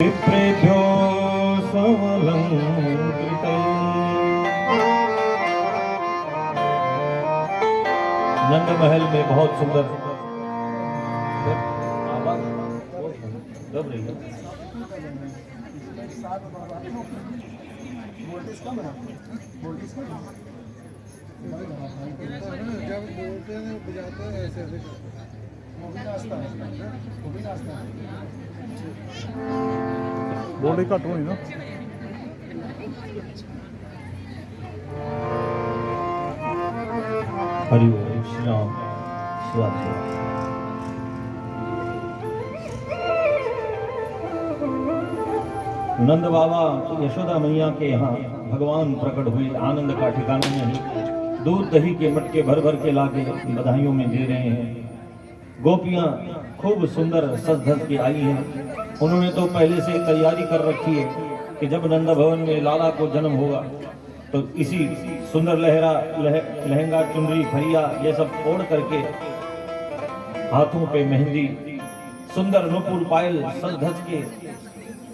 विप्रेभ्यो समलंकृतम्। नंद महल में बहुत सुंदर आवाज दब रही है। जब बोलते हैं बजाते हैं ऐसे ऐसे वो भी नाचता है, वो भी नाचता है। बोले घट होनी ना। हरि ओम श्री राम श्री राम। नंद बाबा यशोदा मैया के यहाँ भगवान प्रकट हुए। आनंद का ठिकाना नहीं। दूध दही के मटके भर भर के लाके बधाइयों में दे रहे हैं। गोपियां खूब सुंदर सज धज के आई हैं। उन्होंने तो पहले से तैयारी कर रखी है कि जब नंद भवन में लाला को जन्म होगा तो इसी सुंदर लहंगा चुनरी फरिया ये सब ओढ़ करके हाथों पे मेहंदी सुंदर नुपुर पायल सज धज के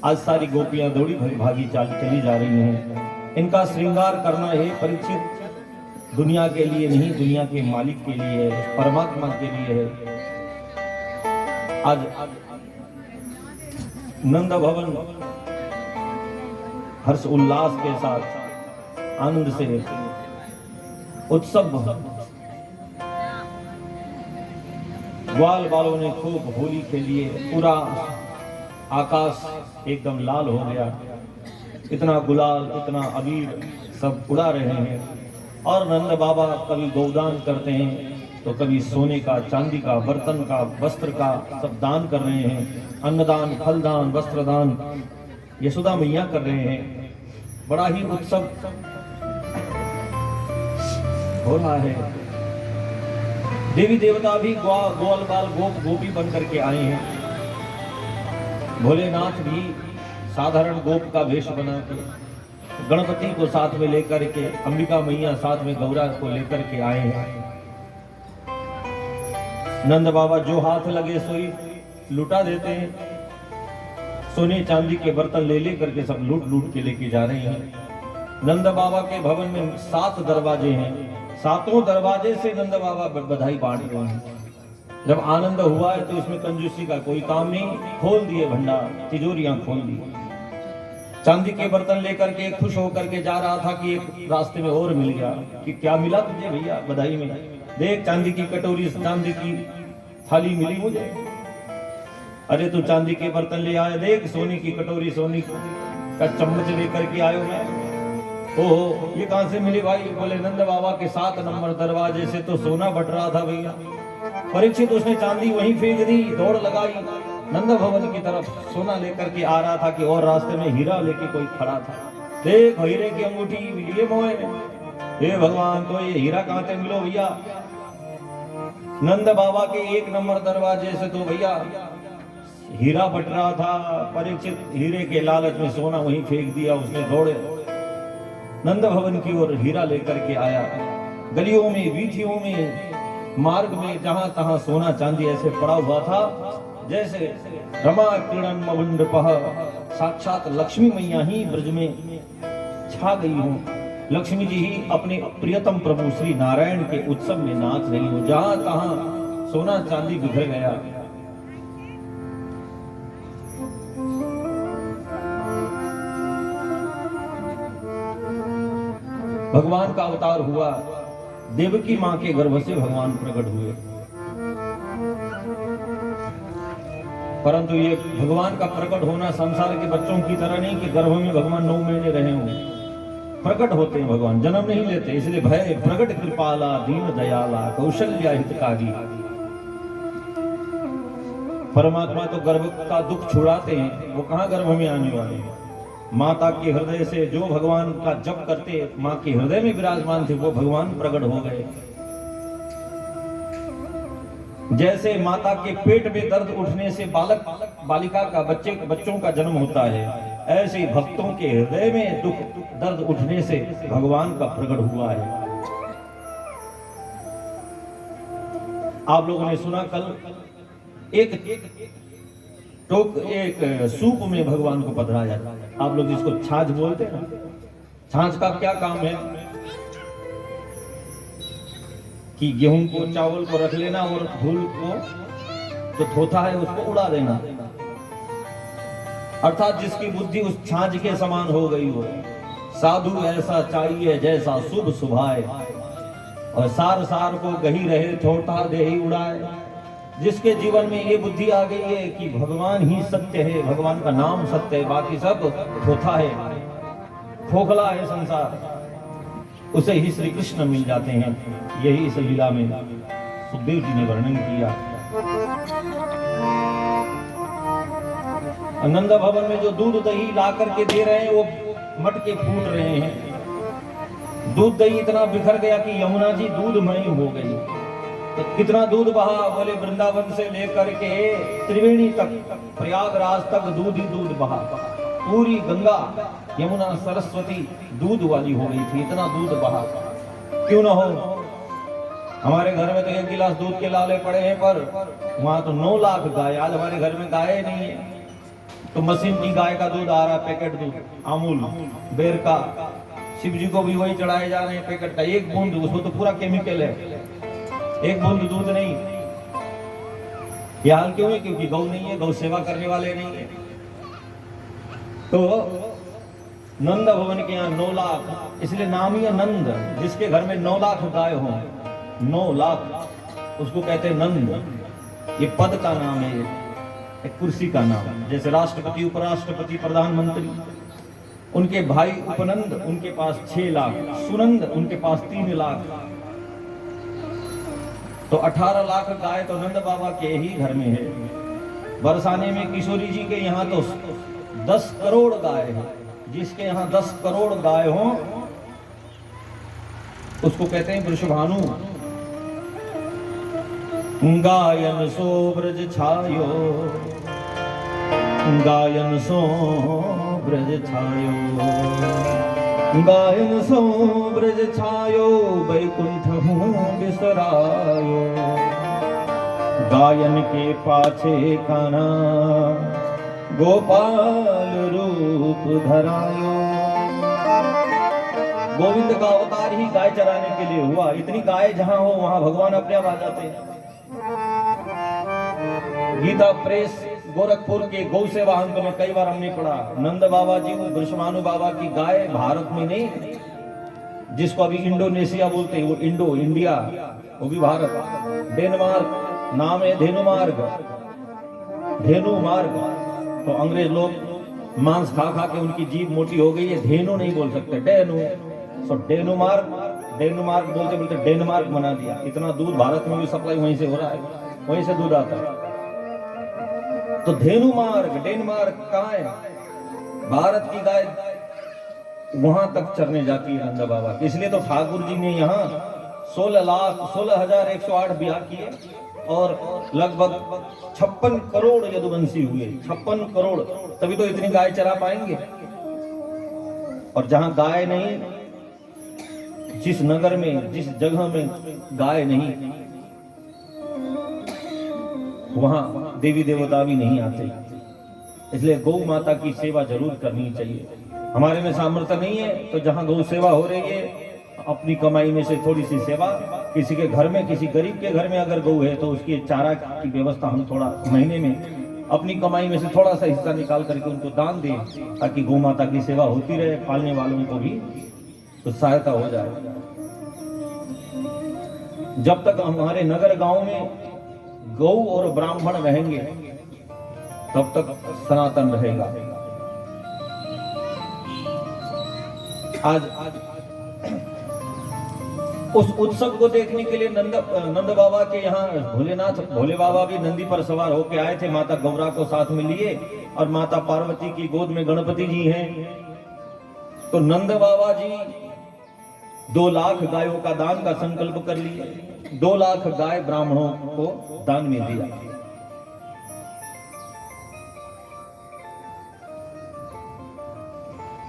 आज सारी गोपियां दौड़ी भागी चली जा रही हैं। इनका श्रृंगार करना है परीक्षित दुनिया के लिए नहीं, दुनिया के मालिक के लिए है, परमात्मा के लिए है। आज नंद भवन हर्ष उल्लास के साथ आनंद से उत्सव ग्वाल बालों ने खूब होली खेली है। पूरा आकाश एकदम लाल हो गया। इतना गुलाल इतना अबीर सब उड़ा रहे हैं। और नंद बाबा कभी गोदान करते हैं तो कभी सोने का चांदी का बर्तन का वस्त्र का सब दान कर रहे हैं। अन्नदान फलदान वस्त्रदान यशोदा मैया कर रहे हैं। बड़ा ही उत्सव हो रहा है। देवी देवता भी ग्वाल बाल गोप गोपी बन करके आए हैं। भोलेनाथ भी साधारण गोप का वेश बना के गणपति को साथ में लेकर के अंबिका मैया साथ में गौरा को लेकर के आए हैं। नंद बाबा जो हाथ लगे सोई लुटा देते हैं। सोने चांदी के बर्तन ले करके सब लूट लूट के लेके जा रहे हैं। नंद बाबा के भवन में 7 दरवाजे हैं। 7 दरवाजे से नंद बाबा बधाई बांट रहे हैं। जब आनंद हुआ है तो इसमें कंजूसी का कोई काम नहीं। खोल दिए भंडार, तिजोरियां खोल दी। चांदी के बर्तन लेकर के खुश होकर के जा रहा था कि एक रास्ते में और मिल गया कि क्या मिला तुझे भैया बधाई में? देख चांदी की कटोरी चांदी की थाली मिली मुझे। अरे तू चांदी के बर्तन ले आया, देख सोने की कटोरी सोने का चम्मच लेकर के आयो मैं। ओहो ये कहां से मिली भाई? बोले नंद बाबा के 7 नंबर दरवाजे से तो सोना बट रहा था भैया। परीक्षित उसने चांदी वहीं फेंक दी, दौड़ लगाई नंद भवन की तरफ। सोना लेकर के आ रहा था कि और रास्ते में हीरा लेके कोई खड़ा था। देख हीरे की अंगूठी मिली मोए। हे भगवान तो ये हीरा कहां से मिलो भैया? नंद बाबा के 1 नंबर दरवाजे से तो भैया हीरा बट रहा था। परीक्षित हीरे के लालच में सोना वहीं फेंक दिया उसने। दौड़े नंद भवन की ओर हीरा लेकर के आया। गलियों में वीथियों में मार्ग में जहां तहां सोना चांदी ऐसे पड़ा हुआ था जैसे रमा किरण मवंडपह साक्षात लक्ष्मी मैया ही ब्रज में छा गई हो। लक्ष्मी जी ही अपने प्रियतम प्रभु श्री नारायण के उत्सव में नाच रही हो। जहां तहां सोना चांदी बिखर गया। भगवान का अवतार हुआ। देवकी मां के गर्भ से भगवान प्रकट हुए। परंतु ये भगवान का प्रकट होना संसार के बच्चों की तरह नहीं कि गर्भ में भगवान 9 महीने रहे हों। प्रकट होते हैं भगवान, जन्म नहीं लेते। इसलिए भय प्रकट कृपाला दीन दयाला कौशल्या हितकारी। परमात्मा तो गर्भ का दुख छुड़ाते हैं, वो कहां गर्भ में आने वाले हैं। माता के हृदय से जो भगवान का जप करते मां के हृदय में विराजमान थे वो भगवान प्रकट हो गए। जैसे माता के पेट में दर्द उठने से बालक बालिका का बच्चों का जन्म होता है, ऐसे ही भक्तों के हृदय में दुख दर्द उठने से भगवान का प्रकट हुआ है। आप लोगों ने सुना कल एक टोक एक सूप में भगवान को पधराया। आप लोग इसको छाछ बोलते हैं ना। छाछ का क्या काम है कि गेहूं को चावल को रख लेना और धूल को जो थोथा है उसको उड़ा देना, अर्थात जिसकी बुद्धि उस छाछ के समान हो गई हो। साधु ऐसा चाहिए जैसा शुभ सुभाए, और सार सार को गही रहे थोथा दे ही उड़ाए। जिसके जीवन में ये बुद्धि आ गई है कि भगवान ही सत्य है, भगवान का नाम सत्य है, बाकी सब थोथा है, खोखला है संसार, उसे ही श्री कृष्ण मिल जाते हैं। यही इस लीला में सुखदेव जी ने वर्णन किया। आनंद भवन में जो दूध दही ला करके दे रहे हैं वो मटके फूट रहे हैं। दूध दही इतना बिखर गया कि यमुना जी दूधमयी हो गई। तो कितना दूध बहा, बोले वृंदावन से लेकर के त्रिवेणी तक, प्रयागराज तक दूध ही दूध बहा। पूरी गंगा यमुना सरस्वती दूध वाली हो गई थी, इतना दूध बहा। क्यों ना हो, हमारे घर में तो 1 गिलास दूध के लाले पड़े हैं, पर वहां तो 9 लाख गाय। आज हमारे घर में गाय नहीं है, तो मशीन की गाय का दूध आ रहा है, पैकेट दूध, अमूल बेर का। शिव जी को भी वही चढ़ाए जा रहे हैं पैकेट का। 1 बूंद, उसमें तो पूरा केमिकल है, 1 बूंद दूध नहीं। यह हाल क्यों है? क्योंकि गौ नहीं है, गौ सेवा करने वाले नहीं है। तो नंद भवन के यहाँ 9 लाख, इसलिए नाम ही है नंद। जिसके घर में 9 लाख गाय हो, 9 लाख, उसको कहते हैं नंद। ये पद का नाम है, एक कुर्सी का नाम। जैसे राष्ट्रपति, उपराष्ट्रपति, प्रधानमंत्री, उनके भाई उपनंद, उनके पास 6 लाख, सुनंद उनके पास 3 लाख, तो 18 लाख गाय तो नंद बाबा के ही घर में है। बरसाने में किशोरी जी के यहाँ तो 10 करोड़ गाय है। जिसके यहाँ 10 करोड़ गाय हो उसको कहते हैं वृषभानु। गायन सो ब्रज छायो, गायन सो ब्रज छायो, गायन सो ब्रज छायो, बैकुंठ हूँ बिसरायो। गायन के पाछे कान्हा गोपाल रूप धरायो। गोविंद का अवतार ही गाय चराने के लिए हुआ। इतनी गाय जहां हो वहां भगवान अपने आप आ जाते हैं। गीता प्रेस गोरखपुर के गौ सेवा अंक में कई बार हमने पढ़ा, नंद बाबा जी को वृषभानु बाबा की गाय भारत में नहीं, जिसको अभी इंडोनेशिया बोलते हैं, वो इंडो इंडिया, वो भी भारत। डेनमार्क नाम है धेनु मार्ग, धेनु मार्ग। तो अंग्रेज लोग मांस खा खा के उनकी जीभ मोटी हो गई है, धेनु नहीं बोल सकते, डेनु। सो डेनमार्क बोलते बोलते डेनमार्क बना दिया। इतना दूध भारत में भी सप्लाई वहीं से हो रहा है, वहीं से दूध आता है। तो धेनु मार्ग, डेनमार्क कहाँ है? भारत की गाय वहां तक चरने जाती है नंद बाबा। इसलिए तो ठाकुर जी ने यहाँ 16,108 ब्याह किए और लगभग 56 करोड़ यदुवंशी हुए। 56 करोड़, तभी तो इतनी गाय चरा पाएंगे। और जहां गाय नहीं, जिस नगर में, जिस जगह में गाय नहीं, वहां देवी देवता भी नहीं आते। इसलिए गौ माता की सेवा जरूर करनी चाहिए। हमारे में सामर्थ्य नहीं है तो जहां गौ सेवा हो रही है, अपनी कमाई में से थोड़ी सी सेवा, किसी के घर में, किसी गरीब के घर में अगर गौ है तो उसकी चारा की व्यवस्था हम थोड़ा महीने में अपनी कमाई में से थोड़ा सा हिस्सा निकाल करके उनको दान दें, ताकि गौ माता की सेवा होती रहे, पालने वालों को भी तो सहायता हो जाए। जब तक हमारे नगर गांव में गौ और ब्राह्मण रहेंगे तब तक सनातन रहेगा। आज उस उत्सव को देखने के लिए नंद बाबा के यहाँ भोले बाबा भी नंदी पर सवार होके आए थे। माता गौरा को साथ में लिए और माता पार्वती की गोद में गणपति जी हैं। तो नंद बाबा जी 2 लाख गायों का दान का संकल्प कर लिए। 2 लाख गाय ब्राह्मणों को दान में दिया।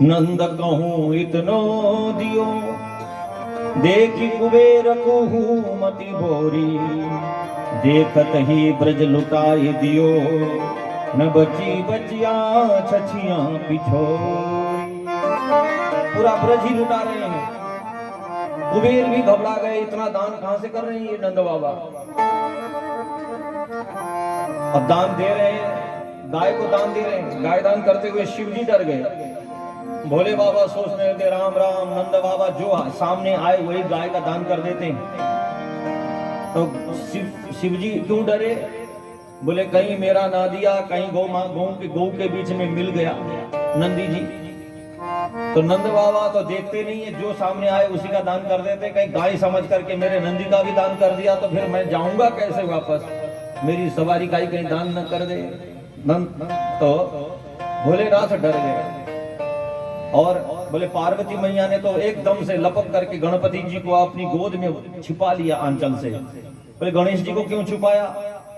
नंद कहूं इतनो दियो, देखी कुबेर कहूं मति भोरी, देखत ही ब्रज लुटाई दियो, न बची बचिया छछिया पिछोई। पूरा ब्रज ही लुटा रहे हैं। कुबेर भी घबरा गए, इतना दान कहां से कर रहे हैं ये नंद बाबा। अब दान दे रहे हैं, गाय को दान दे रहे हैं। गाय दान करते हुए शिव जी डर गए। भोले बाबा सोचने लगे राम राम, नंद बाबा जो सामने आए वही गाय का दान कर देते हैं। तो शिव जी क्यों डरे? बोले कहीं मेरा ना दिया, कहीं गौ के बीच में मिल गया नंदी जी। तो नंद बाबा तो देखते नहीं है, जो सामने आए उसी का दान कर देते। कहीं गाय समझ करके मेरे नंदी का भी दान कर दिया तो फिर मैं जाऊंगा कैसे वापस, मेरी सवारी का ही कहीं दान न कर दे। तो भोलेनाथ डर गए और बोले पार्वती मैया ने तो एकदम से लपक करके गणपति जी को अपनी गोद में छिपा लिया आंचल से। बोले गणेश जी को क्यों छुपाया?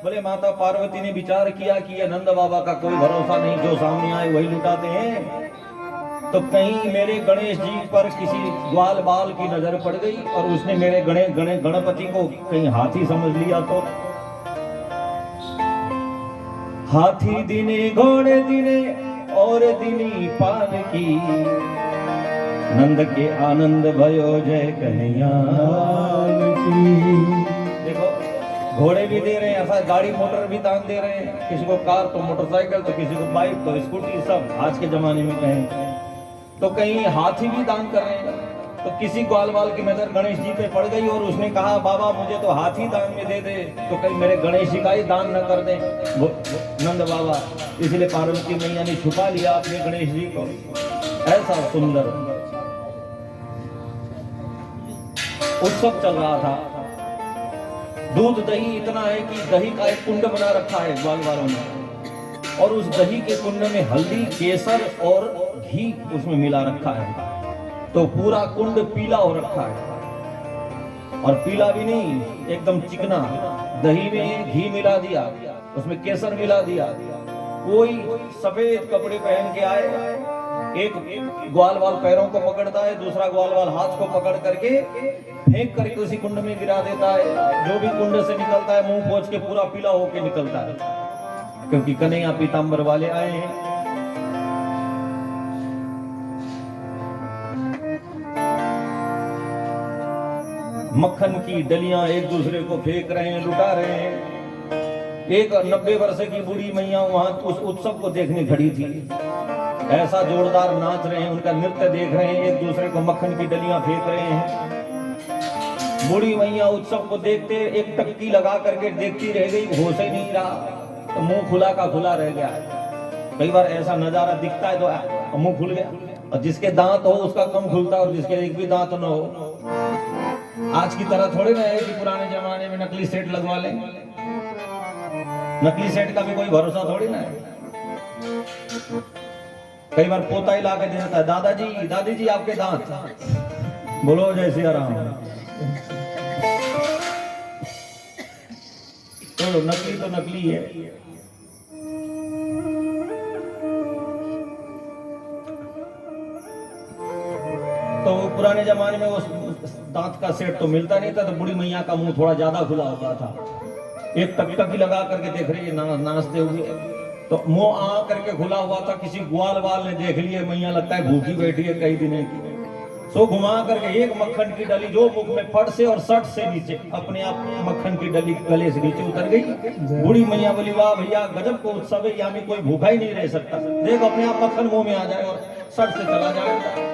बोले माता पार्वती ने विचार किया कि ये नंद बाबा का कोई भरोसा नहीं, जो सामने आए वही लुटाते हैं। तो कहीं मेरे गणेश जी पर किसी ग्वाल बाल की नजर पड़ गई और उसने मेरे गणपति को कहीं हाथी समझ लिया। तो हाथी दिने घोड़े दिने और दिनी पान की, नंद के आनंद भयो जय कन्हैयाल की। देखो घोड़े भी दे रहे हैं, ऐसा गाड़ी मोटर भी दान दे रहे हैं। किसी को कार तो मोटरसाइकिल, तो किसी को बाइक, तो स्कूटी, सब आज के जमाने में कहें। तो कहीं हाथी भी दान कर रहे हैं। तो किसी ग्वाल बाल की नजर गणेश जी पे पड़ गई और उसने कहा बाबा मुझे तो हाथी दान में दे दे, तो कहीं मेरे गणेश जी का ही दान न कर दे नंद बाबा। इसलिए पार्वती मैया ने छुपा लिया अपने गणेश जी को। ऐसा सुंदर उत्सव चल रहा था। दूध दही इतना है कि दही का एक कुंड बना रखा है ग्वाल बालों ने, और उस दही के कुंड में हल्दी, केसर और घी उसमें मिला रखा है। तो पूरा कुंड पीला हो रखा है, और पीला भी नहीं, एकदम चिकना। दही में घी मिला दिया, उसमें केसर मिला दिया। कोई सफेद कपड़े पहन के आए, एक ग्वाल वाल पैरों को पकड़ता है, दूसरा ग्वाल वाल हाथ को पकड़ करके फेंक करके उसी कुंड में गिरा देता है। जो भी कुंड से निकलता है मुंह पोंछ के पूरा पीला होके निकलता है, क्योंकि कन्हैया पीतांबर वाले आए हैं। मक्खन की डलियां एक दूसरे को फेंक रहे हैं, लुटा रहे हैं। एक 90 वर्ष की बूढ़ी मैया वहां उस उत्सव को देखने खड़ी थी। ऐसा जोरदार नाच रहे हैं, उनका नृत्य देख रहे हैं, एक दूसरे को मक्खन की डलियां फेंक रहे हैं। बूढ़ी मैया उत्सव को देखते एक टक्की लगा करके देखती रह गई, होश ही नहीं रहा, तो मुंह खुला का खुला रह गया। कई बार ऐसा नजारा दिखता है तो मुंह खुल गया, और जिसके दांत हो उसका कम खुलता है, और जिसके एक भी दांत न हो। आज की तरह थोड़े ना है कि पुराने जमाने में नकली सेट लगवा लें। नकली सेट का भी कोई भरोसा थोड़ी ना है। कई बार पोता ही ला के दे देता है, दादाजी दादी जी आपके दांत, बोलो जय सिया राम। तो नकली तो नकली है। तो पुराने जमाने में उस दांत का सेट तो मिलता नहीं था, तो बूढ़ी मैया का मुंह थोड़ा ज्यादा खुला होता था। एक टकी लगा करके देख रही है नाचते हुए, तो मुंह आ करके खुला हुआ था। किसी ग्वाल वाल ने देख लिया, मैया लगता है भूखी बैठी है कई दिनों की, सो घुमा करके एक मक्खन की डली जो मुख में फट से और सट से नीचे अपने आप मक्खन की डली गले से नीचे उतर गई। बूढ़ी मैया बोली वाह भैया गजब को उत्सव है, यहाँ में कोई भूखा ही नहीं रह सकता। देख अपने आप मक्खन मुंह में आ जाए और सट से चला जाए।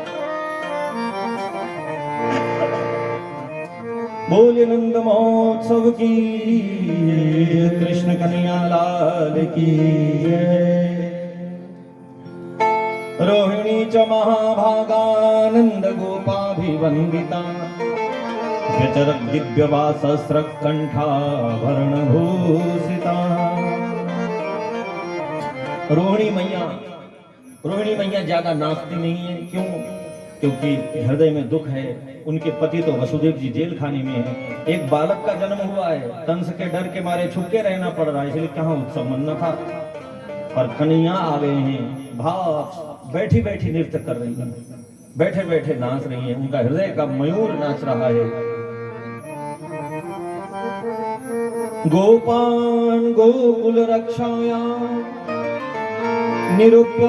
बोले नंद महोत्सव की, कृष्ण कन्हैया लाल की। रोहिणी च महाभागानंद गोपाभिवंदिता, व्यचरत दिव्यवासस्र कंठाभरण भूषिता। रोहिणी मैया ज्यादा नाचती नहीं है। क्यों? क्योंकि हृदय में दुख है। उनके पति तो वसुदेव जी जेल खाने में है। एक बालक का जन्म हुआ है, कंस के डर के मारे छुपके रहना पड़ रहा है, इसलिए कहाँ उत्सव मनना था। और कन्हैया आ गए हैं, भाव बैठी बैठी नृत्य कर रही है, बैठे बैठे नाच रही है। उनका हृदय का मयूर नाच रहा है। गोपान गोकुल रक्षाया निरूप्य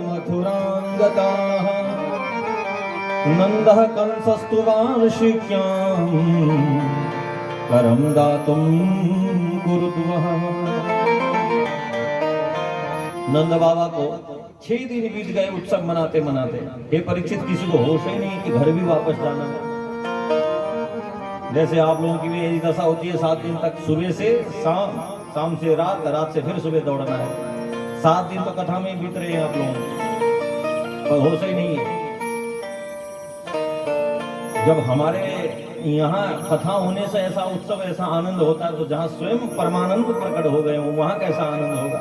मथुरांगताः नंदः कंसस्तु वार्षिक्यां करं दातुं कुरुद्वः। नंद बाबा को 6 दिन बीत गए उत्सव मनाते मनाते। हे परीक्षित, किसी को होश ही नहीं कि घर भी वापस जाना है। जैसे आप लोगों की भी यही दशा होती है, 7 दिन तक सुबह से शाम, शाम से रात, रात से फिर सुबह दौड़ना है। 7 दिन तो कथा में बीत रहे हैं आप लोगों को, पर होश ही नहीं है। जब हमारे यहाँ कथा होने से ऐसा उत्सव, ऐसा आनंद होता है, तो जहाँ स्वयं परमानंद प्रकट हो गए हो वहां कैसा आनंद होगा।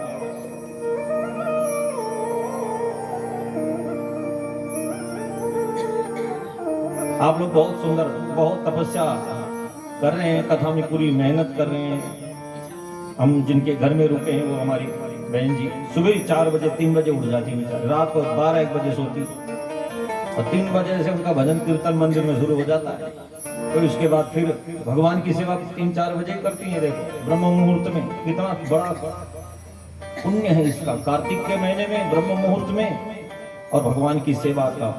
आप लोग बहुत सुंदर, बहुत तपस्या कर रहे हैं, कथा में पूरी मेहनत कर रहे हैं। हम जिनके घर में रुके हैं वो हमारी बहन जी सुबह 4 बजे 3 बजे उठ जाती है, रात को 12-1 बजे सोती और 3 बजे से उनका भजन कीर्तन मंदिर में शुरू हो जाता है। फिर उसके बाद फिर भगवान की सेवा 3-4 बजे करती हैं। देखो ब्रह्म मुहूर्त में कितना बड़ा पुण्य है इसका, कार्तिक के महीने में ब्रह्म मुहूर्त में और भगवान की सेवा का।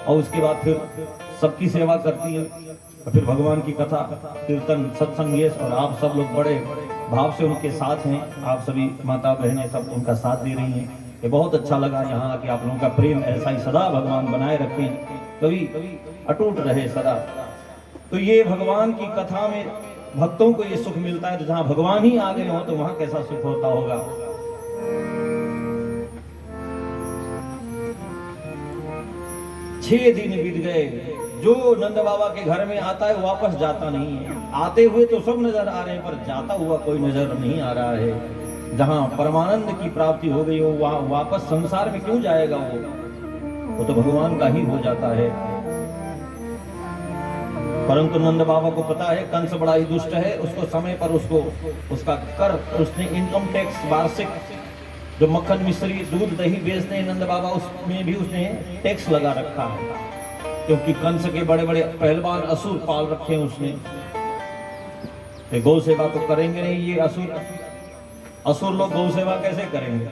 और उसके बाद फिर सबकी सेवा करती है, और फिर भगवान की कथा कीर्तन सत्संग, ये और आप सब लोग बड़े भाव से उनके साथ हैं। आप सभी माता बहनें सब उनका साथ दे रही हैं। ये बहुत अच्छा लगा यहाँ कि आप लोगों का प्रेम ऐसा ही सदा भगवान बनाए रखें, कभी अटूट रहे सदा। तो ये भगवान की कथा में भक्तों को ये सुख मिलता है। तो जहाँ भगवान ही आ गए हो तो वहां कैसा सुख होता होगा। 6 दिन बीत गए। जो नंद बाबा के घर में आता है वापस जाता नहीं है। आते हुए तो सब नजर आ रहे हैं, पर जाता हुआ कोई नजर नहीं आ रहा है। जहां परमानंद की प्राप्ति हो गई हो वहां वापस संसार में क्यों जाएगा वो तो भगवान का ही हो जाता है। परंतु नंद बाबा को पता है कंस बड़ा ही दुष्ट है, उसको समय पर उसका कर, उसने इनकम टैक्स वार्षिक जो मक्खन मिश्री दूध दही बेचते हैं नंद बाबा, उसमें भी उसने टैक्स लगा रखा है। क्योंकि कंस के बड़े बड़े पहलवान असुर पाल रखे हैं उसने। गौ सेवा तो करेंगे नहीं ये असुर लोग गौ सेवा कैसे करेंगे।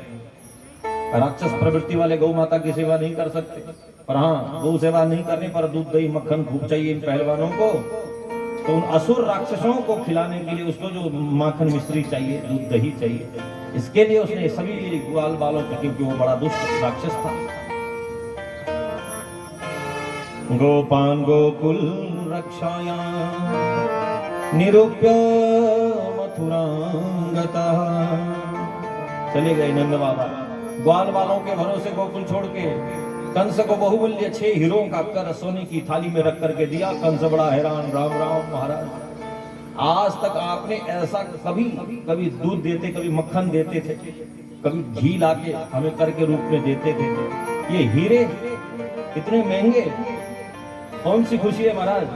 राक्षस प्रवृत्ति वाले गौ माता की सेवा नहीं कर सकते। पर हाँ, गौ सेवा नहीं करने पर दूध दही मक्खन खूब चाहिए इन पहलवानों को। तो उन असुर राक्षसों को खिलाने के लिए उसको जो माखन मिश्री चाहिए, दूध दही चाहिए, इसके लिए उसने सभी ग्वाल बालों को, क्योंकि वो बड़ा दुष्ट राक्षस था। गोपान गोकुल रक्षाया निरूप्य मथुरांगतः। चले गए नंद बाबा ग्वाल बालों के भरोसे गोकुल छोड़ के। कंस को बहुमूल्य 6 हीरों का कर सोने की थाली में रख करके दिया। कंस बड़ा हैरान, राम राम महाराज, आज तक आपने ऐसा कभी दूध देते, कभी मक्खन देते थे, कभी घी लाके हमें कर के रूप में देते थे। ये हीरे इतने महंगे, कौन सी खुशी है महाराज।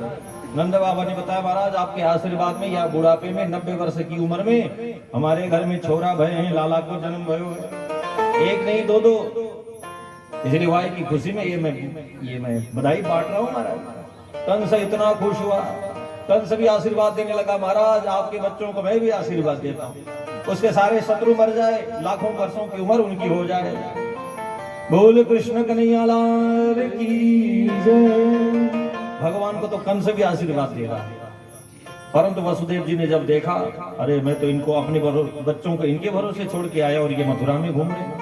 नंद बाबा ने बताया महाराज आपके आशीर्वाद में या बुढ़ापे में 90 वर्ष की उम्र में हमारे घर में छोरा भय हैं, लाला को जन्म भयो है, 1 नहीं 2-2। इसलिए वाई की खुशी में ये मैं बधाई बांट रहा हूँ महाराज। कंस इतना खुश हुआ, कंस भी आशीर्वाद देने लगा, महाराज आपके बच्चों को मैं भी आशीर्वाद देता हूँ, उसके सारे शत्रु मर जाए, लाखों वर्षों की उम्र उनकी हो जाए। बोल कृष्ण कन्हैया लाल की जय। भगवान को तो कंस भी आशीर्वाद दे रहा है। परंतु वसुदेव जी ने जब देखा, अरे मैं तो इनको अपने बच्चों को इनके भरोसे छोड़ के आया और ये मथुरा में घूम रहे।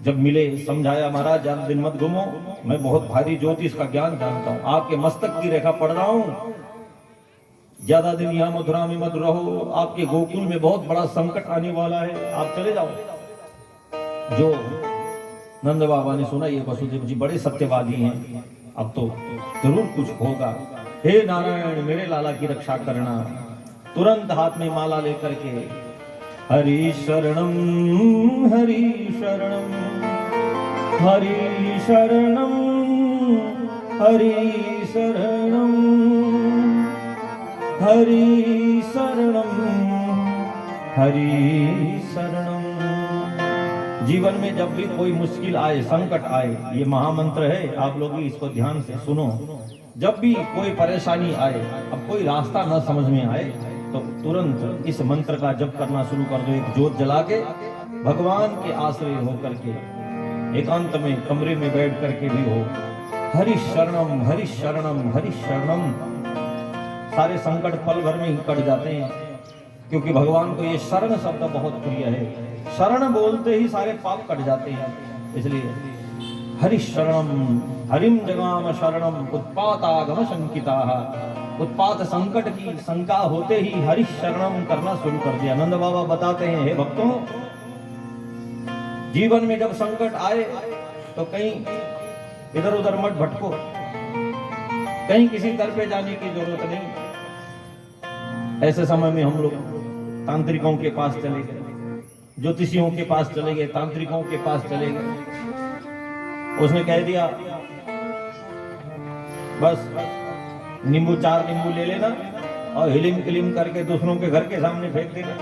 जब मिले समझाया, महाराज ज्यादा दिन मत घूमो, मैं बहुत भारी ज्योतिष का ज्ञान जानता हूँ, आपके मस्तक की रेखा पढ़ रहा हूँ, ज्यादा दिन यहाँ मथुरा में मत रहो, आपके गोकुल में बहुत बड़ा संकट आने वाला है, आप चले जाओ। जो नंद बाबा ने सुना ये वसुदेव जी बड़े सत्यवादी हैं, अब तो जरूर कुछ होगा। हे नारायण मेरे लाला की रक्षा करना। तुरंत हाथ में माला लेकर के हरि शरणम हरि शरणम हरि शरणम हरि शरणम हरि शरणम हरि शरणम। जीवन में जब भी कोई मुश्किल आए, संकट आए, ये महामंत्र है, आप लोग भी इसको ध्यान से सुनो। जब भी कोई परेशानी आए, अब कोई रास्ता न समझ में आए, तो तुरंत इस मंत्र का जप करना शुरू कर दो। एक जोत जला के भगवान के आश्रय होकर के एकांत में कमरे में बैठ करके भी हो, हरि शरणम हरि शरणम हरि शरणम। सारे संकट पल भर में ही कट जाते हैं, क्योंकि भगवान को ये शरण शब्द बहुत प्रिय है। शरण बोलते ही सारे पाप कट जाते हैं। इसलिए हरि शरणम, हरिम जगाम शरणम उत्पातागम शंकिता। उत्पात संकट की शंका होते ही हरि शरणम करना शुरू कर दिया। नंद बाबा बताते हैं, हे भक्तों, जीवन में जब संकट आए तो कहीं इधर उधर मत भटको, कहीं किसी दर पे जाने की जरूरत नहीं। ऐसे समय में हम लोग तांत्रिकों के पास चले गए, ज्योतिषियों के पास चले गए, तांत्रिकों के पास चले गए। उसने कह दिया बस नींबू 4 नींबू ले लेना और हिलिम किलिम करके दूसरों के घर के सामने फेंक देना,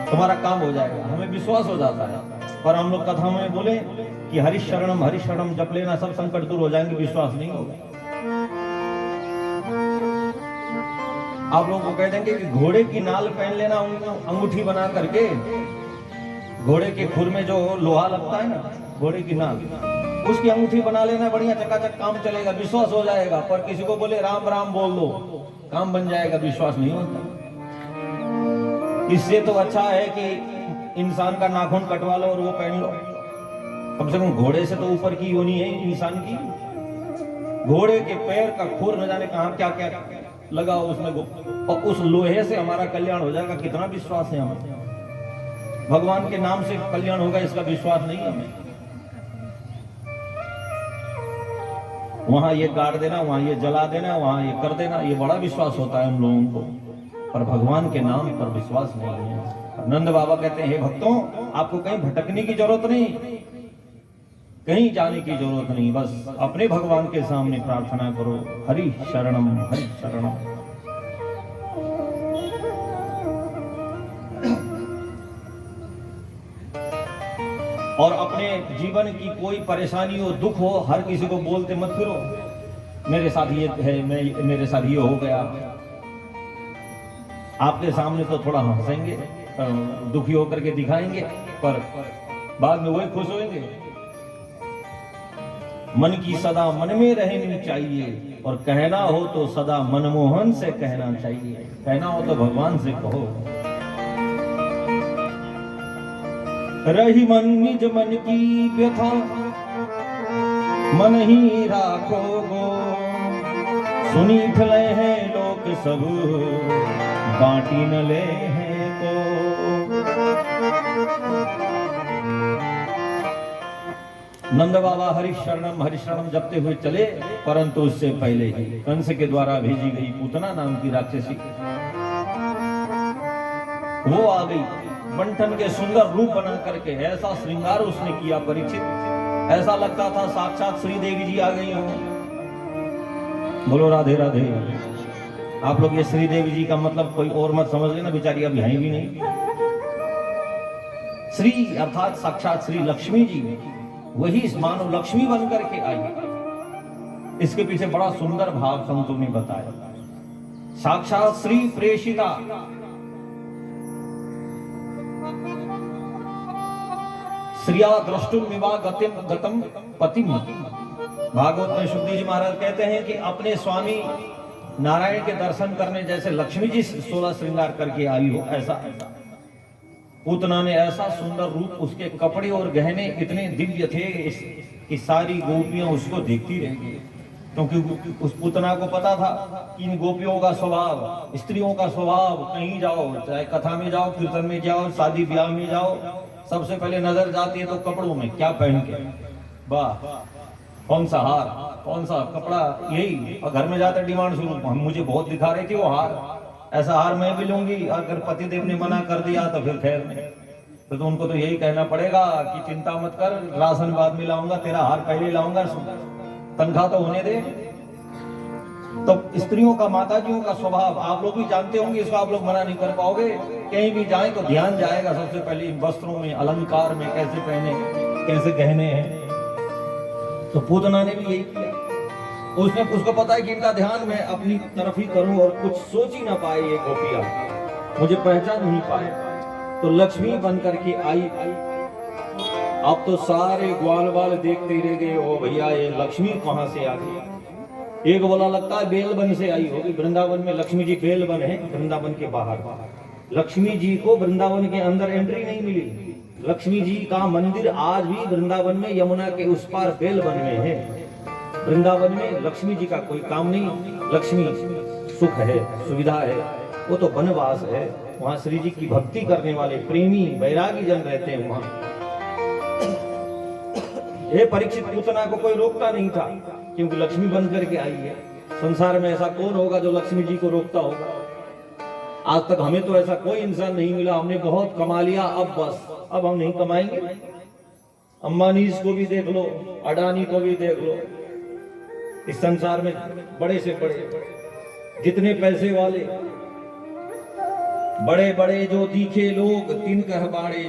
तुम्हारा काम हो जाएगा। हमें विश्वास हो जाता है, पर हम लोग कथा में बोले कि हरि शरणम जप लेना, सब संकट दूर हो जाएंगे, विश्वास नहीं होगा। आप लोगों को कह देंगे कि घोड़े की नाल पहन लेना, अंगूठी बना करके। घोड़े के खुर में जो लोहा लगता है ना, घोड़े की नाल, उसकी अंगूठी बना लेना, बढ़िया चकाचक काम चलेगा, विश्वास हो जाएगा। पर किसी को बोले राम राम बोल दो, काम बन जाएगा, विश्वास नहीं होता। इससे तो अच्छा है कि इंसान का नाखून कटवा लो और वो पहन लो। कम से कम घोड़े से तो ऊपर की योनि है इंसान की। घोड़े के पैर का खुर न जाने कहां क्या क्या लगा उसमें, और उस लोहे से हमारा कल्याण हो जाएगा। कितना विश्वास है हमें, भगवान के नाम से कल्याण होगा, इसका विश्वास नहीं है हमें। वहां ये गाड़ देना, वहां ये जला देना, वहां ये कर देना, ये बड़ा विश्वास होता है हम लोगों को, पर भगवान के नाम पर विश्वास नहीं है। नंद बाबा कहते हैं, हे भक्तों, आपको कहीं भटकने की जरूरत नहीं, कहीं जाने की जरूरत नहीं, बस अपने भगवान के सामने प्रार्थना करो, हरि शरणम हरि शरणम। और अपने जीवन की कोई परेशानी हो, दुख हो, हर किसी को बोलते मत फिरो, मेरे साथ ये है, मेरे साथ ये हो गया। आपके सामने तो थोड़ा हंसेंगे, दुखी होकर के दिखाएंगे, पर बाद में वही खुश होंगे। मन की सदा मन में रहनी चाहिए, और कहना हो तो सदा मनमोहन से कहना चाहिए। कहना हो तो भगवान से कहो। रही मन निज मन की व्यथा, मन ही राखो गो। सुनी फिले हैं लोग सब, बांटी न ले हैं को। नंद बाबा हरि शरणम जपते हुए चले, परंतु उससे पहले ही कंस के द्वारा भेजी गई पूतना नाम की राक्षसी वो आ गई। बंठन के सुंदर रूप बना करके ऐसा श्रृंगार उसने किया परीक्षित, ऐसा लगता था साक्षात श्री देवी जी आ गई हो। बोलो राधे राधे। आप लोग ये श्री देवी जी का मतलब कोई और मत समझ लेना, बेचारी अब यहीं भी नहीं। श्री अर्थात साक्षात श्री लक्ष्मी जी, वही मानव लक्ष्मी बन करके आई। इसके पीछे बड़ा सुंदर भाव संतों ने बताया। साक्षात श्री प्रेषिता, श्रिया द्रष्टुम विवाह गतम पतिम। भागवत में शुद्धि जी महाराज कहते हैं कि अपने स्वामी नारायण के दर्शन करने जैसे लक्ष्मी जी 16 श्रृंगार करके आई हो, ऐसा पूतना ने ऐसा सुंदर रूप, उसके कपड़े और गहने इतने दिव्य थे कि सारी गोपियां उसको देखती रह गई। क्योंकि उस पूतना को पता था कि इन गोपियों का स्वभाव, स्त्रियों का स्वभाव, कहीं जाओ, चाहे कथा में जाओ, कीर्तन में जाओ, शादी ब्याह में जाओ, सबसे पहले नजर जाती है तो कपड़ों में, क्या पहन के, वाह कौन सा हार, कौन सा कपड़ा, यही। और घर में जाते डिमांड शुरू, हम मुझे बहुत दिखा रही थी वो हार, ऐसा हार मैं भी लूंगी। अगर पतिदेव ने मना कर दिया तो फिर खैर नहीं, तो उनको तो यही कहना पड़ेगा कि चिंता मत कर, राशन बाद में लाऊंगा, तेरा हार पहले लाऊंगा, तनख्वाह तो होने दे। तो स्त्रियों का, माताजियों का स्वभाव आप लोग भी जानते होंगे, इसको आप लोग मना नहीं कर पाओगे। कहीं भी जाएं तो ध्यान जाएगा सबसे पहले इन वस्त्रों में, अलंकार में, कैसे पहने, कैसे गहने हैं। तो पूतना ने भी यही किया। उसने उसको पता है कि इनका ध्यान मैं अपनी तरफ ही करूं और कुछ सोच ही ना पाए ये गोपियां, मुझे पहचान नहीं पाए। तो लक्ष्मी बन करके आई। अब तो सारे ग्वाल वाल देखते रह गए, ओ भैया ये लक्ष्मी कहां से आ गई। एक बोला लगता है बेलबन से आई होगी। वृंदावन में लक्ष्मी जी बेलबन है, वृंदावन के बाहर। लक्ष्मी जी को वृंदावन के अंदर एंट्री नहीं मिली। लक्ष्मी जी का मंदिर आज भी वृंदावन में यमुना के उस पार बेलबन में है। वृंदावन में लक्ष्मी जी का कोई काम नहीं। लक्ष्मी सुख है, सुविधा है, वो तो वनवास है। वहां श्री जी की भक्ति करने वाले प्रेमी वैरागी जन रहते हैं वहां। ये परीक्षित पूतना को कोई रोकता नहीं था, क्योंकि लक्ष्मी बन करके आई है। संसार में ऐसा कौन होगा जो लक्ष्मी जी को रोकता होगा। आज तक हमें तो ऐसा कोई इंसान नहीं मिला। हमने बहुत कमा लिया, अब बस अब हम नहीं कमाएंगे। अंबानीज को भी देख लो, अडानी को भी देख लो। इस संसार में बड़े से बड़े जितने पैसे वाले बड़े बड़े जो तीखे लोग, तिनकह बाड़े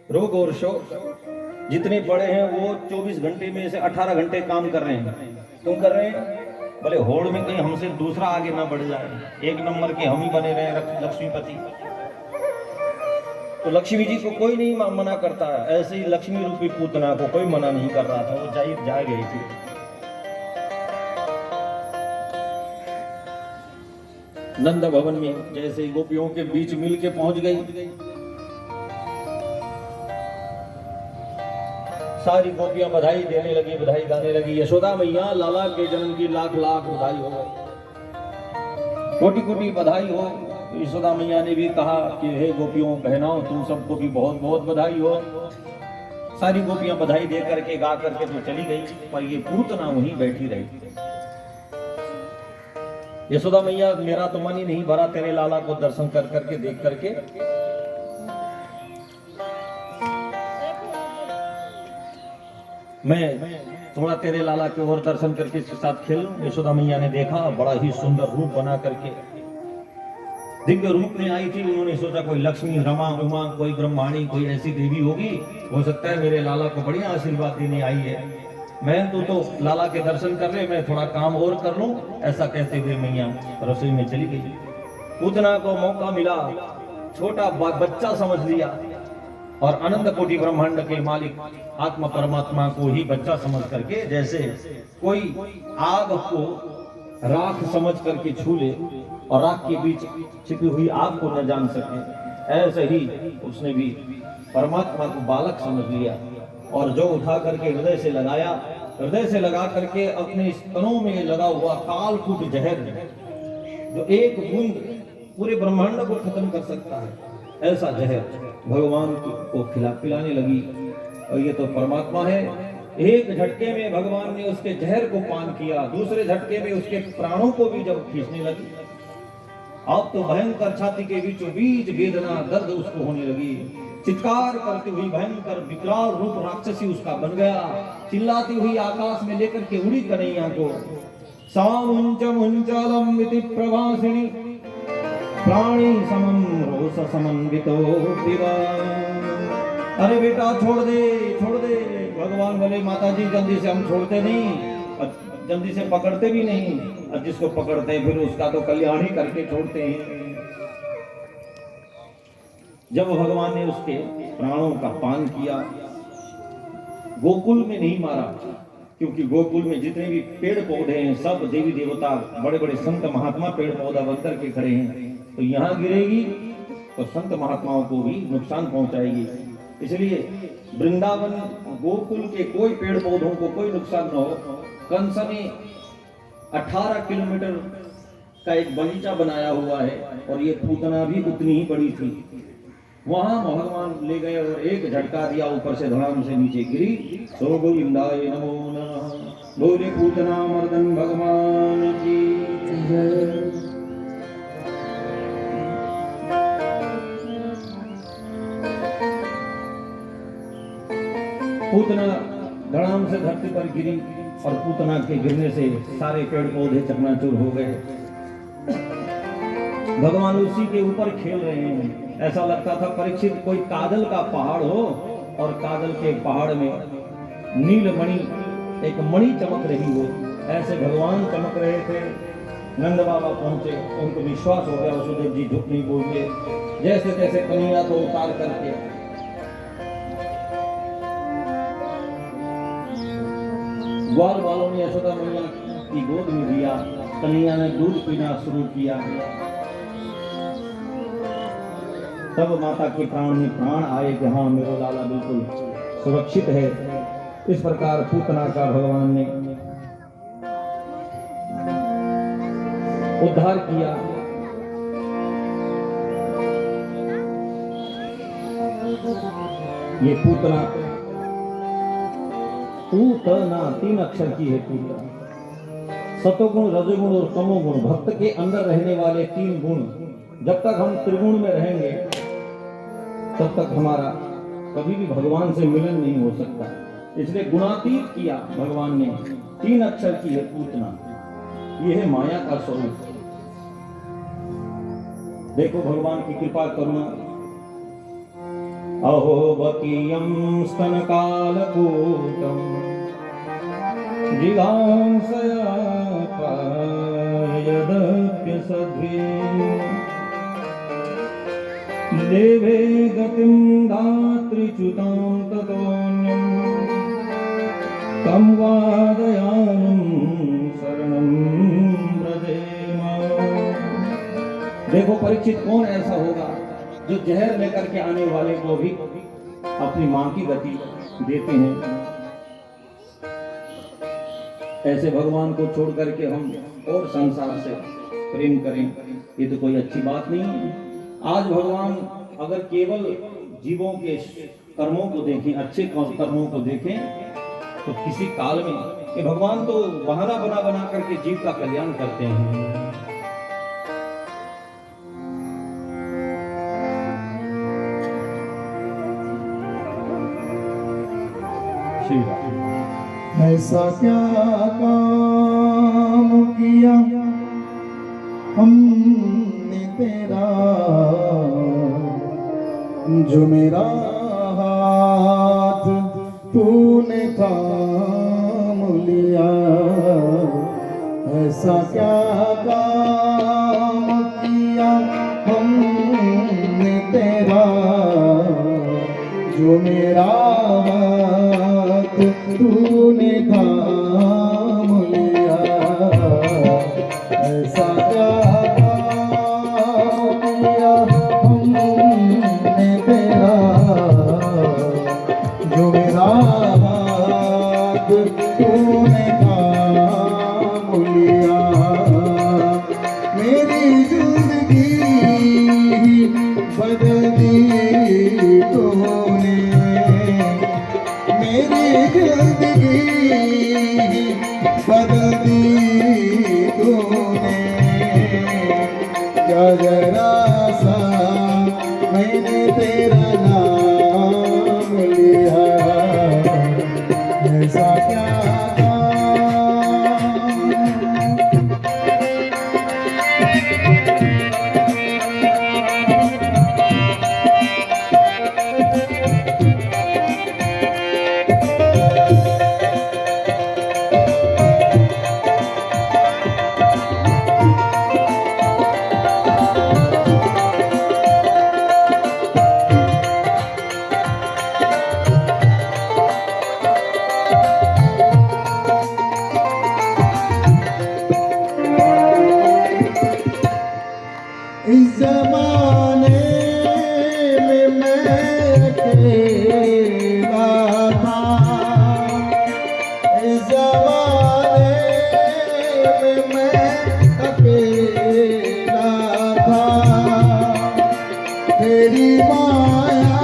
रोग और शोक, जितने बड़े हैं वो 24 घंटे में से 18 घंटे काम कर रहे हैं। क्यों कर रहे हैं? भले होड़ में कहीं हमसे दूसरा आगे ना बढ़ जाए, एक नंबर के हम ही बने रहे लक्ष्मीपति। तो लक्ष्मी जी को कोई नहीं मना करता है। ऐसे ही लक्ष्मी रूपी पूतना को कोई मना नहीं कर रहा था, वो जा गई थी। नंद भवन में जैसे गोपियों के बीच मिल के पहुंच गई। सारी गोपियां बधाई देने लगी, बधाई गाने लगी। यशोदा मैया लाला के जन्म की लाख लाख बधाई हो, कोटि कोटि बधाई हो। यशोदा मैया ने भी कहा कि हे गोपियों बहनों, तुम सबको भी बहुत बहुत बधाई हो। सारी गोपियां बधाई दे करके गा करके तो चली गई, पर ये पूतना वहीं बैठी रही। यशोदा मैया, मेरा तो मन ही नहीं भरा तेरे लाला को दर्शन कर करके देख करके। मैं थोड़ा तेरे लाला के और दर्शन करके इसके साथ खेलूं। यशोदा मैया ने देखा, बड़ा ही सुंदर रूप बना करके दिव्य रूप में आई थी। उन्होंने सोचा कोई लक्ष्मी, रमा, उमा, कोई ब्रह्माणी, कोई ऐसी देवी होगी, हो सकता है मेरे लाला को बढ़िया आशीर्वाद देने आई है। मैं तो लाला के दर्शन कर रहे, मैं थोड़ा काम और कर लूं। ऐसा कहते हुए मैया रसोई में चली गई। पूतना को मौका मिला, छोटा बच्चा समझ लिया और अनंत कोटि ब्रह्मांड के मालिक आत्मा परमात्मा को ही बच्चा समझ करके, जैसे कोई आग को राख समझ करके छू ले और राख के बीच छिपी हुई आग को न जान सके, ऐसे ही उसने भी परमात्मा को बालक समझ लिया और जो उठा करके हृदय से लगाया, हृदय से लगा करके अपने स्तनों में लगा हुआ कालकूट जहर, जो एक बूंद पूरे ब्रह्मांड को खत्म कर सकता है, ऐसा जहर भगवान को पिलाने लगी। और ये तो परमात्मा है। एक झटके में भगवान ने उसके जहर को पान किया, दूसरे झटके में उसके प्राणों को भी जब खींचने लगी, अब तो भयंकर छाती के बीचों बीच वेदना, दर्द उसको होने लगी। चित्कार करती हुई भयंकर विकराल रूप राक्षसी उसका बन गया। चिल्लाती हुई आकाश में लेकर के उड़ी कन्हैया को। सामुंचमुंचलम इति प्रभासिनी प्राणी समम रोष समन्वितो विवा। अरे बेटा छोड़ दे, छोड़ दे। भगवान बोले, माता जी जल्दी से हम छोड़ते नहीं, जल्दी से पकड़ते भी नहीं, और जिसको पकड़ते हैं फिर उसका तो कल्याण ही करके छोड़ते हैं। जब भगवान ने उसके प्राणों का पान किया, गोकुल में नहीं मारा, क्योंकि गोकुल में जितने भी पेड़ पौधे हैं सब देवी देवता, बड़े बड़े संत महात्मा पेड़ पौधा बनकर के खड़े हैं, तो यहाँ गिरेगी तो संत महात्माओं को भी नुकसान पहुंचाएगी। इसलिए वृंदावन गोकुल के कोई पेड़ पौधों को कोई नुकसान न हो। कंस ने 18 किलोमीटर का एक बगीचा बनाया हुआ है और ये पूतना भी उतनी ही बड़ी थी। वहां भगवान ले गए और एक झटका दिया, ऊपर से धड़ाम से नीचे गिरी। सो गोविंदाय नमो नमः। बोले पूतना मर्दन भगवान की जय। पूतना धड़ाम से धरती पर गिरी और पूतना के गिरने से सारे पेड़ पौधे चकनाचूर हो गए। भगवान उसी के ऊपर खेल रहे हैं। ऐसा लगता था परीक्षित कोई काजल का पहाड़ हो और काजल के पहाड़ में नीलमणि एक मणि चमक रही हो, ऐसे भगवान चमक रहे थे। नंद बाबा पहुंचे, उनको विश्वास हो गया वसुदेव जी झूठ नहीं बोलते। जैसे तैसे कन्हैया को उतार करके ग्वाल वालों ने यशोदा मैया की गोद में दिया। कन्हैया ने दूध पीना शुरू किया। तब माता के प्राण में प्राण आए कि हाँ मेरा लाला बिल्कुल सुरक्षित है। इस प्रकार पूतना का भगवान ने उद्धार किया। ये पूतना, पूतना 3 अक्षर की है पूतना। सतोगुण, रजोगुण और तमोगुण, भक्त के अंदर रहने वाले 3 गुण। जब तक हम त्रिगुण में रहेंगे तब तक हमारा कभी भी भगवान से मिलन नहीं हो सकता। इसलिए गुणातीत किया भगवान ने। 3 अक्षर की है पूतना। ये है माया का स्वरूप। देखो भगवान की कृपा करुणा। अहो बकीयं स्तनकालकूटं जिघांसया पायदप्यसध्वे देवे गतिं धात्रीच्युतां ततोऽन्यं तं वादयानं शरणं व्रजेम। देखो परीक्षित कौन ऐसा होगा जो जहर लेकर के आने वाले को भी अपनी मां की गति देते हैं। ऐसे भगवान को छोड़ करके हम और संसार से प्रेम करें, ये तो कोई अच्छी बात नहीं है। आज भगवान अगर केवल जीवों के कर्मों को देखें, अच्छे कर्मों को देखें, तो किसी काल में ये भगवान तो बहाना बना बना करके जीव का कल्याण करते हैं। ऐसा क्या काम किया हमने तेरा, जो मेरा हाथ तूने थाम लिया। ऐसा क्या काम किया हमने तेरा, जो मेरा हाथ तूने थाम लिया। ऐसा क्या काम किया हमने तेरा, जो मेरा हाथ तूने थाम लिया। मेरी जिंदगी बदल दी तूने, मेरी जिंदगी बदल दी तूने। क्या जरा सा मैंने तेरा नाम लिया। ऐसा क्या इस जमाने में मैं अकेला था, इस जमाने में मैं अकेला था। तेरी माया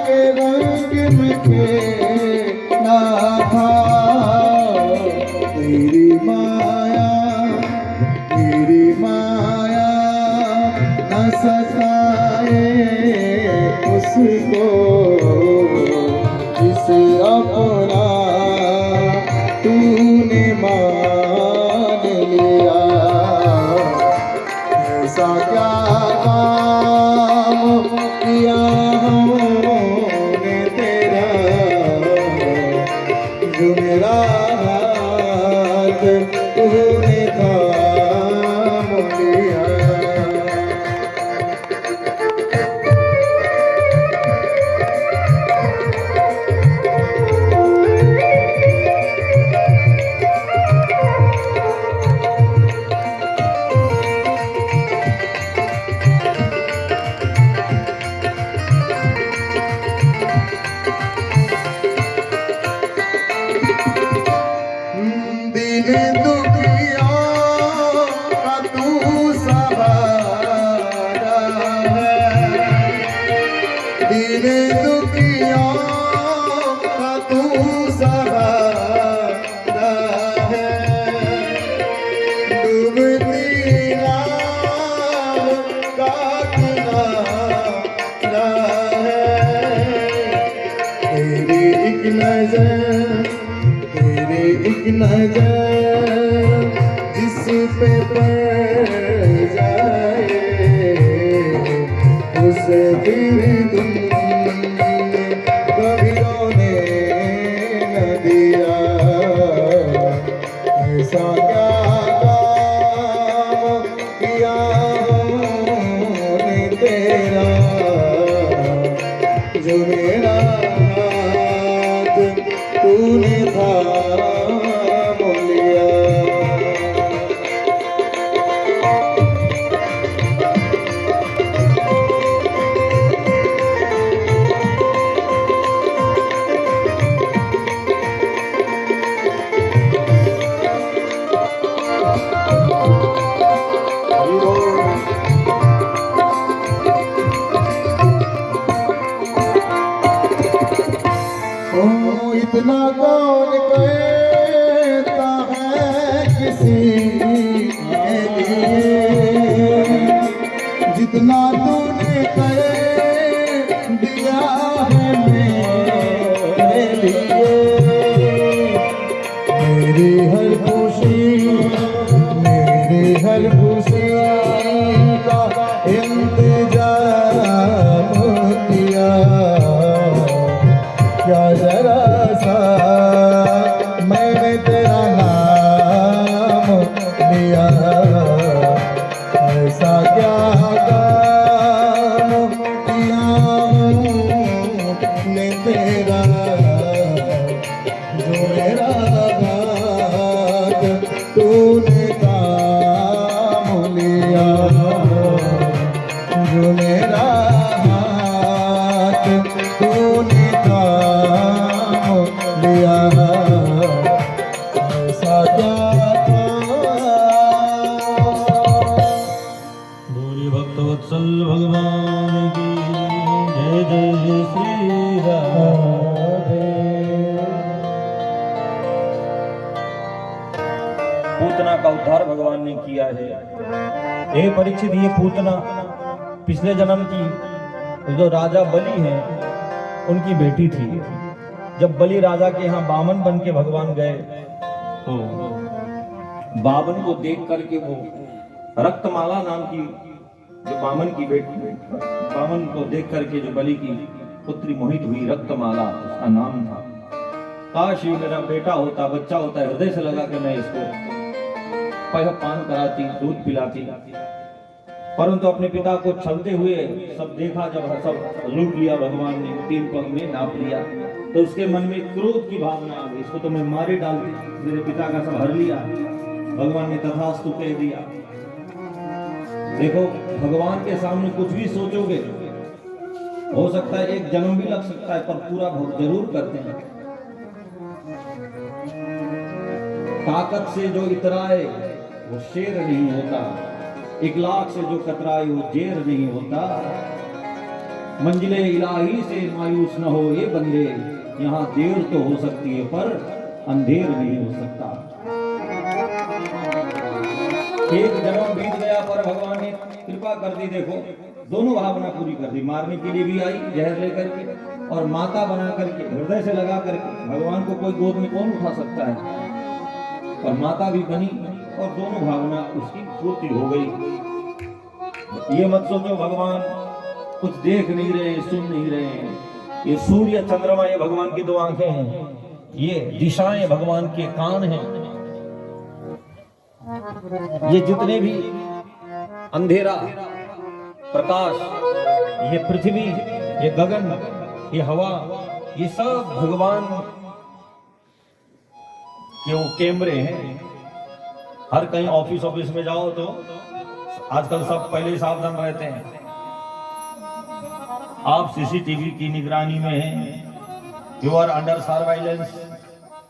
के रंग में खेला था। तेरी माया न सताए उसको, जिसे अपना तूने मान लिया। ऐसा क्या काम किया हमने तेरा, जो मेरा तेरी एक नजर, तेरी एक नजर जिस पे पड़ जाए उसे फिर तुम कभी रोने न दिया। ऐसा क्या काम किया हमने तेरा जो मेरा हाथ तूने थाम लिया। ओ इतना कौन कहता है किसी के लिए जितना तूने कह दिया है मेरे लिए। मेरी हर खुशी, मेरी हर खुशी का इंतजाम किया। क्या जरा सा मैंने तेरा नाम लिया। ऐसा क्या काम किया हमने तेरा जो मेरा हाथ तूने थाम लिया। जो मेरा हाथ तूने लिया। ऐसा क्या था। बोले भक्तवत्सल भगवान की जय जय श्री राधे। पूतना का उद्धार भगवान ने किया है। हे परीक्षित, ये पूतना पिछले जन्म की जो राजा बलि है उनकी बेटी थी। जब बलि राजा के यहाँ बामन बन के भगवान गए तो बामन को देख करके वो रक्तमाला नाम की जो बामन की बेटी, बामन को देख करके जो बलि की पुत्री मोहित हुई, रक्तमाला उसका नाम था। काश ये मेरा बेटा होता, बच्चा होता, हृदय से लगा के मैं इसको पान कराती, दूध पिलाती। परंतु अपने पिता को छलते हुए सब देखा, जब सब लूट लिया भगवान ने, 3 पग में नाप लिया, तो उसके मन में क्रोध की भावना आ गई। इसको तो मैं मारे डाल, मेरे पिता का सब हर लिया। भगवान ने तथास्तु कह दिया। देखो, भगवान के सामने कुछ भी सोचोगे, हो सकता है 1 जन्म भी लग सकता है, पर पूरा भोग जरूर करते हैं। ताकत से जो इतराए वो शेर नहीं होता, 1 लाख से जो कतराए वो जेर नहीं होता। मंजिले इलाही से मायूस न हो ये बंदे, यहाँ देर तो हो सकती है पर अंधेर नहीं हो सकता। 1 जन्म बीत गया पर भगवान ने कृपा कर दी। देखो, दोनों भावना पूरी कर दी। मारने के लिए भी आई जहर लेकर के, और माता बना करके हृदय से लगा करके। भगवान को कोई गोद में कौन उठा सकता है, और माता भी बनी, और दोनों भावना उसकी पूर्ति हो गई। ये मत सोचो भगवान कुछ देख नहीं रहे, सुन नहीं रहे। ये सूर्य चंद्रमा ये भगवान की 2 आंखें हैं, ये दिशाएं भगवान के कान हैं। ये जितने भी अंधेरा, प्रकाश, ये पृथ्वी, ये गगन, ये हवा, ये सब भगवान के वो कैमरे हैं। हर कहीं ऑफिस में जाओ तो आजकल सब पहले ही सावधान रहते हैं। आप सीसीटीवी की निगरानी में हैं, you are under surveillance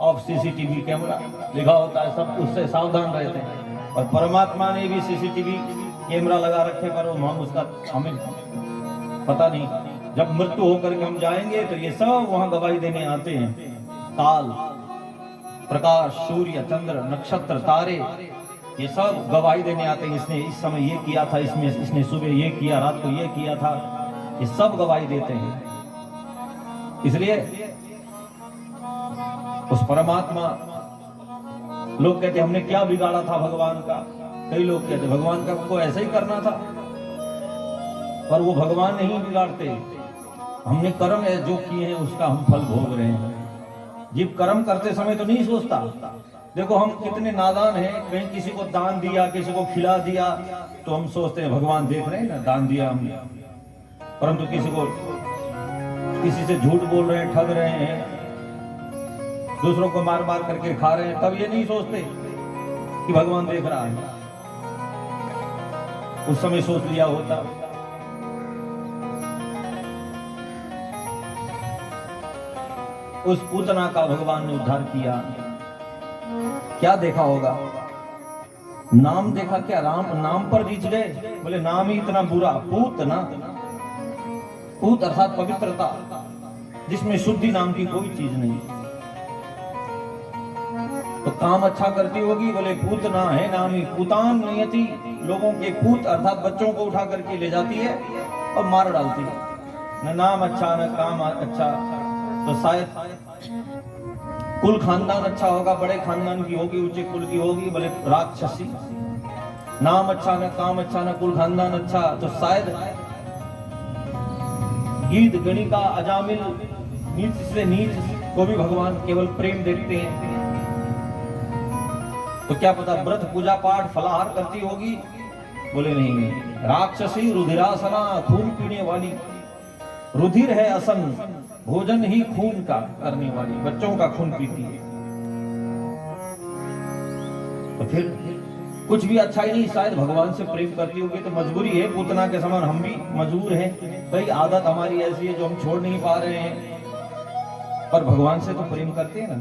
of CCTV camera लिखा होता है, सब उससे सावधान रहते हैं। और परमात्मा ने भी सीसीटीवी कैमरा लगा रखे, पर हम उसका हमें पता नहीं। जब मृत्यु होकर के हम जाएंगे तो ये सब वहां गवाही देने आते हैं। काल, प्रकाश, सूर्य, चंद्र, नक्षत्र, तारे, ये सब गवाही देने आते हैं। इसने इस समय ये किया था, इसने सुबह ये किया, रात को ये किया था, ये सब गवाही देते हैं। इसलिए उस परमात्मा, लोग कहते हमने क्या बिगाड़ा था भगवान का, कई लोग कहते भगवान का को ऐसा ही करना था, पर वो भगवान नहीं बिगाड़ते। हमने कर्म जो किए हैं उसका हम फल भोग रहे हैं। जीव कर्म करते समय तो नहीं सोचता। देखो हम कितने नादान हैं, कहीं किसी को दान दिया, किसी को खिला दिया तो हम सोचते हैं भगवान देख रहे हैं ना, दान दिया हमने। परंतु किसी से झूठ बोल रहे हैं, ठग रहे हैं, दूसरों को मार मार करके खा रहे हैं, तब ये नहीं सोचते कि भगवान देख रहा है। उस समय सोच लिया होता। उस पूतना का भगवान ने उद्धार किया। क्या देखा होगा? नाम देखा क्या? राम नाम पर रीझ गए। बोले नाम ही इतना बुरा, पूतना। पूत अर्थात पवित्रता, जिसमें शुद्धि नाम की कोई चीज नहीं। तो काम अच्छा करती होगी, बोले पूतना है नाम ही। पूतान नियति, लोगों के पूत अर्थात बच्चों को उठा करके ले जाती है और मार डालती है। न नाम अच्छा न काम अच्छा, तो शायद कुल खानदान अच्छा होगा, बड़े खानदान की होगी, ऊंचे कुल की होगी, बोले राक्षसी। नाम अच्छा न काम अच्छा न कुल खानदान अच्छा, तो शायद गीत गणिका अजामिल नीच से नीच को भी भगवान केवल प्रेम देखते हैं। तो क्या पता व्रत पूजा पाठ फलाहार करती होगी, बोले नहीं। राक्षसी रुधिरासना, खून पीने वाली, रुधिर है असन, भोजन ही खून का करने वाली, बच्चों का खून पीती है। तो फिर कुछ भी अच्छा ही नहीं, शायद भगवान से प्रेम करती होगी। तो मजबूरी है, पूतना के समान हम भी मजबूर हैं। कई आदत हमारी ऐसी है जो हम छोड़ नहीं पा रहे हैं, पर भगवान से तो प्रेम करते हैं ना।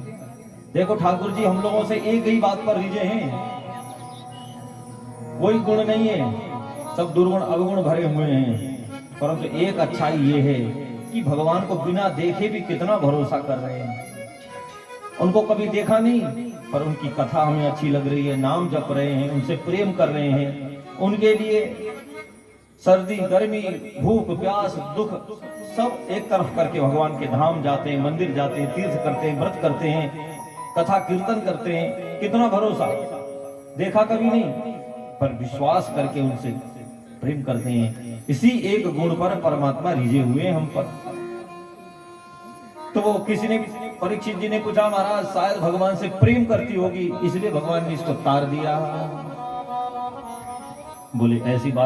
देखो ठाकुर जी हम लोगों से एक ही बात पर रिझे हैं, कोई गुण नहीं है, सब दुर्गुण अवगुण भरे हुए हैं। परंतु एक अच्छाई ये है कि भगवान को बिना देखे भी कितना भरोसा कर रहे हैं। उनको कभी देखा नहीं, पर उनकी कथा हमें अच्छी लग रही है, नाम जप रहे हैं, उनसे प्रेम कर रहे हैं। उनके लिए सर्दी गर्मी भूख प्यास दुख सब एक तरफ करके भगवान के धाम जाते हैं, मंदिर जाते हैं, तीर्थ करते हैं, व्रत करते हैं, कथा कीर्तन करते हैं। कितना भरोसा, देखा कभी नहीं, पर विश्वास करके उनसे प्रेम करते हैं। इसी एक गुण पर परमात्मा रिझे हुए हैं हम पर। तो वो किसी ने, परीक्षित जी ने पूछा महाराज शायद भगवान से प्रेम करती होगी इसलिए भगवान ने इसको तार दिया। बोले ऐसी बात